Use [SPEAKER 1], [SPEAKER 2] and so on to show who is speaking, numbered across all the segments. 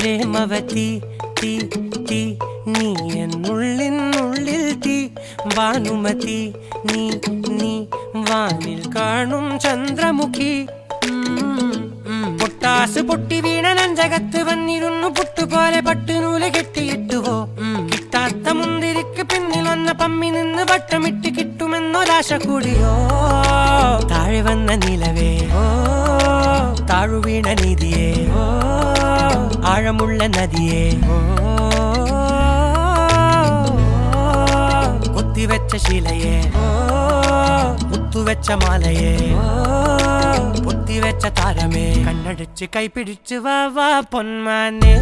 [SPEAKER 1] പ്രേമവതി തീ തീ നീ എന്നുള്ളിനുള്ളിൽ തീ ഭാനുമതി നീ നീ വാനിൽ കാണും ചന്ദ്രമുഖി പൊട്ടാസ് പൊട്ടി വീണ നഞ്ചകത്ത് വന്നിരുന്നു പുട്ടുപോലെ പട്ടുനൂല് കെട്ടിയിട്ടുവോ കിട്ടാത്ത മുന്തിരിക്ക് പിന്നിൽ വന്ന പമ്മി നിന്ന് വട്ടമിട്ട് കിട്ടുമെന്നൊരാശ കൂടിയോ താഴെ വന്ന നിലവേ ഓ താഴു വീണ നിധിയേ ഓ ആഴമുള്ള നദിയേ ഓ കൊത്തിവെച്ച ശിലയേ ഓ മുത്തുവെച്ച മാലയേ ഓ പൊത്തിവെച്ച താരമേ കണ്ണടിച്ച് കൈപിടിച്ച് വാ വാ പൊന്മാനെ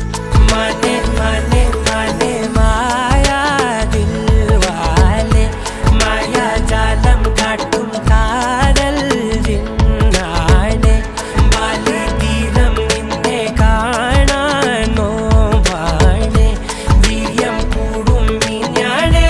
[SPEAKER 1] മാനെ മാനെ മാനെ മായാ ദിൽവാലെ മായാ ജാലം കാട്ടും കാതൽ ജിന്നാനെ ബാലി തീരം നിന്നെ കാണാൻ നോവാനെ വീര്യം കൂടും മിഞ്ഞാനെ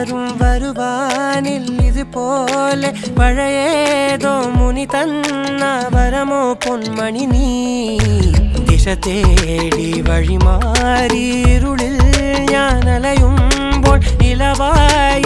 [SPEAKER 1] ും വരുവാനിൽ ഇതുപോലെ പഴയേതോ മുനി തന്ന വരമോ പൊന്മണി നീ ദിശ തേടി വഴിമാറിയിരുളിൽ ഞാൻ അലയുമ്പോൾ ഇലവായി